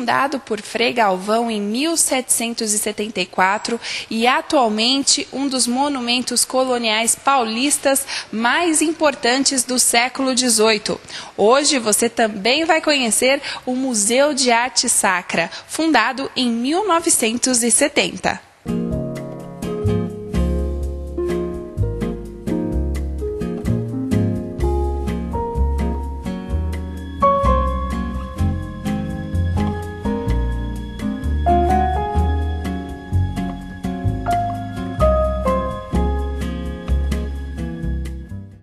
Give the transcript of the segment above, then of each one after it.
fundado por Frei Galvão em 1774 e atualmente um dos monumentos coloniais paulistas mais importantes do século XVIII. Hoje você também vai conhecer o Museu de Arte Sacra, fundado em 1970.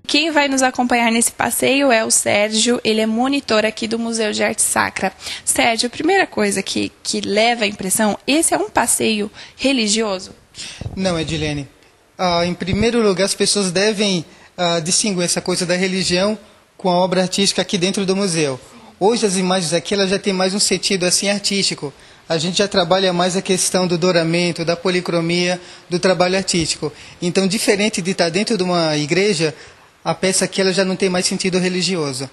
Quem vai nos acompanhar nesse passeio é o Sérgio, ele é monitor aqui do Museu de Arte Sacra. Sérgio, a primeira coisa que leva a impressão, esse é um passeio religioso? Não, Edilene. Em primeiro lugar, as pessoas devem distinguir essa coisa da religião com a obra artística aqui dentro do museu. Hoje as imagens aqui elas já têm mais um sentido assim artístico. A gente já trabalha mais a questão do douramento, da policromia, do trabalho artístico. Então, diferente de estar dentro de uma igreja, a peça aqui ela já não tem mais sentido religioso.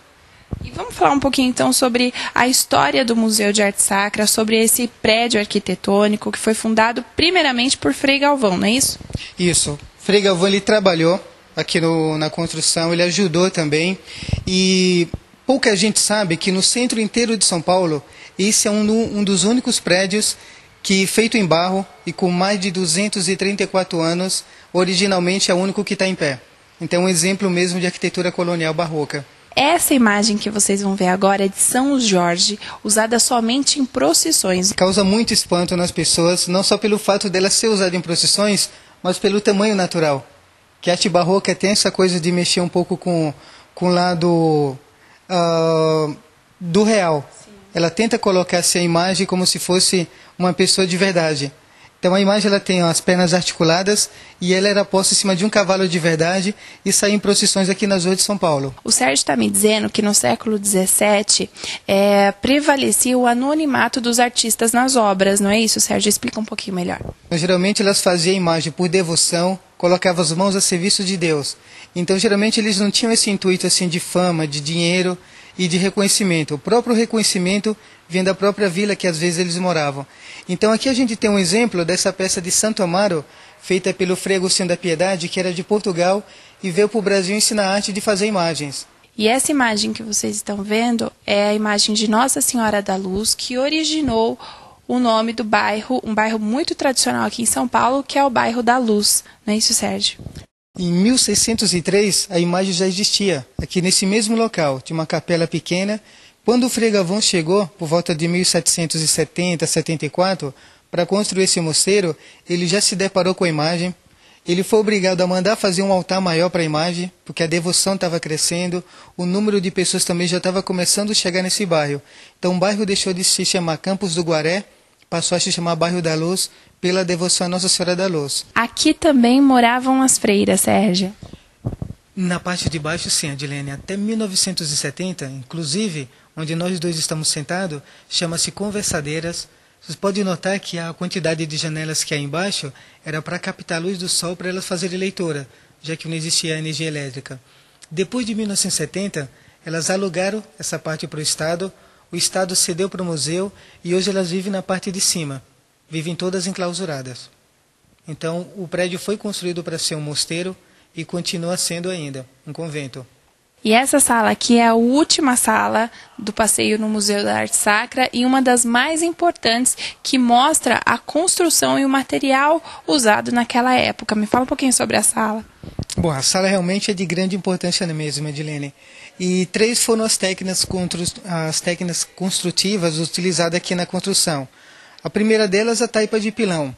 E vamos falar um pouquinho então sobre a história do Museu de Arte Sacra, sobre esse prédio arquitetônico que foi fundado primeiramente por Frei Galvão, não é isso? Isso. Frei Galvão ele trabalhou aqui na construção, ele ajudou também. E pouca gente sabe que no centro inteiro de São Paulo, esse é um dos únicos prédios que, feito em barro e com mais de 234 anos, originalmente é o único que está em pé. Então, é um exemplo mesmo de arquitetura colonial barroca. Essa imagem que vocês vão ver agora é de São Jorge, usada somente em procissões. Causa muito espanto nas pessoas, não só pelo fato dela ser usada em procissões, mas pelo tamanho natural. Que a arte barroca tem essa coisa de mexer um pouco com o lado do real. Sim. Ela tenta colocar essa imagem como se fosse uma pessoa de verdade. Então a imagem ela tem as pernas articuladas e ela era posta em cima de um cavalo de verdade e saiu em procissões aqui nas ruas de São Paulo. O Sérgio está me dizendo que no século XVII prevalecia o anonimato dos artistas nas obras, não é isso, Sérgio? Explica um pouquinho melhor. Geralmente elas faziam a imagem por devoção, colocavam as mãos a serviço de Deus. Então geralmente eles não tinham esse intuito assim de fama, de dinheiro e de reconhecimento. O próprio reconhecimento vinha da própria vila que às vezes eles moravam. Então aqui a gente tem um exemplo dessa peça de Santo Amaro, feita pelo Frei Agostinho da Piedade, que era de Portugal e veio para o Brasil ensinar a arte de fazer imagens. E essa imagem que vocês estão vendo é a imagem de Nossa Senhora da Luz, que originou o nome do bairro, um bairro muito tradicional aqui em São Paulo, que é o bairro da Luz. Não é isso, Sérgio? Em 1603, a imagem já existia, aqui nesse mesmo local, tinha uma capela pequena. Quando o Frei Galvão chegou, por volta de 1770, 74, para construir esse mosteiro, ele já se deparou com a imagem. Ele foi obrigado a mandar fazer um altar maior para a imagem, porque a devoção estava crescendo, o número de pessoas também já estava começando a chegar nesse bairro. Então o bairro deixou de se chamar Campos do Guaré, passou a se chamar Bairro da Luz, pela devoção a Nossa Senhora da Luz. Aqui também moravam as freiras, Sérgio? Na parte de baixo, sim, Adilene. Até 1970, inclusive, onde nós dois estamos sentados, chama-se Conversadeiras. Vocês podem notar que a quantidade de janelas que há embaixo era para captar a luz do sol para elas fazerem leitura, já que não existia energia elétrica. Depois de 1970, elas alugaram essa parte para o Estado cedeu para o museu e hoje elas vivem na parte de cima. Vivem todas enclausuradas. Então, o prédio foi construído para ser um mosteiro e continua sendo ainda um convento. E essa sala aqui é a última sala do passeio no Museu da Arte Sacra e uma das mais importantes que mostra a construção e o material usado naquela época. Me fala um pouquinho sobre a sala. Bom, a sala realmente é de grande importância mesmo, Edilene. E 3 foram as técnicas construtivas utilizadas aqui na construção. A primeira delas, a taipa de pilão,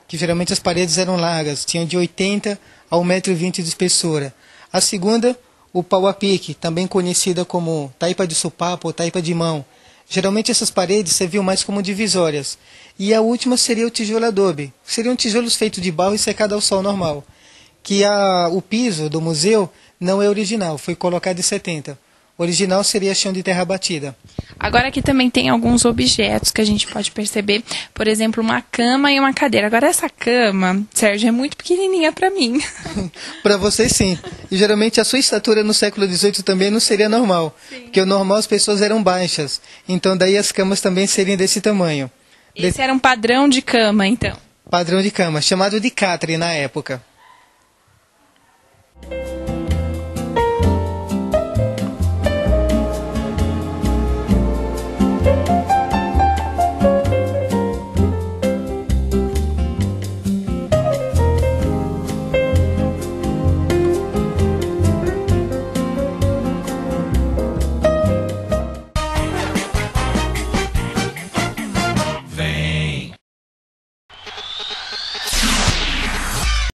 que geralmente as paredes eram largas, tinham de 80 a 1,20 m de espessura. A segunda, o pau a pique, também conhecida como taipa de sopapo ou taipa de mão. Geralmente essas paredes serviam mais como divisórias. E a última seria o tijolo adobe. Seriam tijolos feitos de barro e secado ao sol normal. Que o piso do museu não é original, foi colocado em 70. Original seria chão de terra batida. Agora aqui também tem alguns objetos que a gente pode perceber, por exemplo, uma cama e uma cadeira. Agora essa cama, Sérgio, é muito pequenininha para mim. Para você sim. E geralmente a sua estatura no século XVIII também não seria normal. Sim. Porque o normal as pessoas eram baixas. Então daí as camas também seriam desse tamanho. Esse era um padrão de cama, então? Padrão de cama, chamado de catre na época.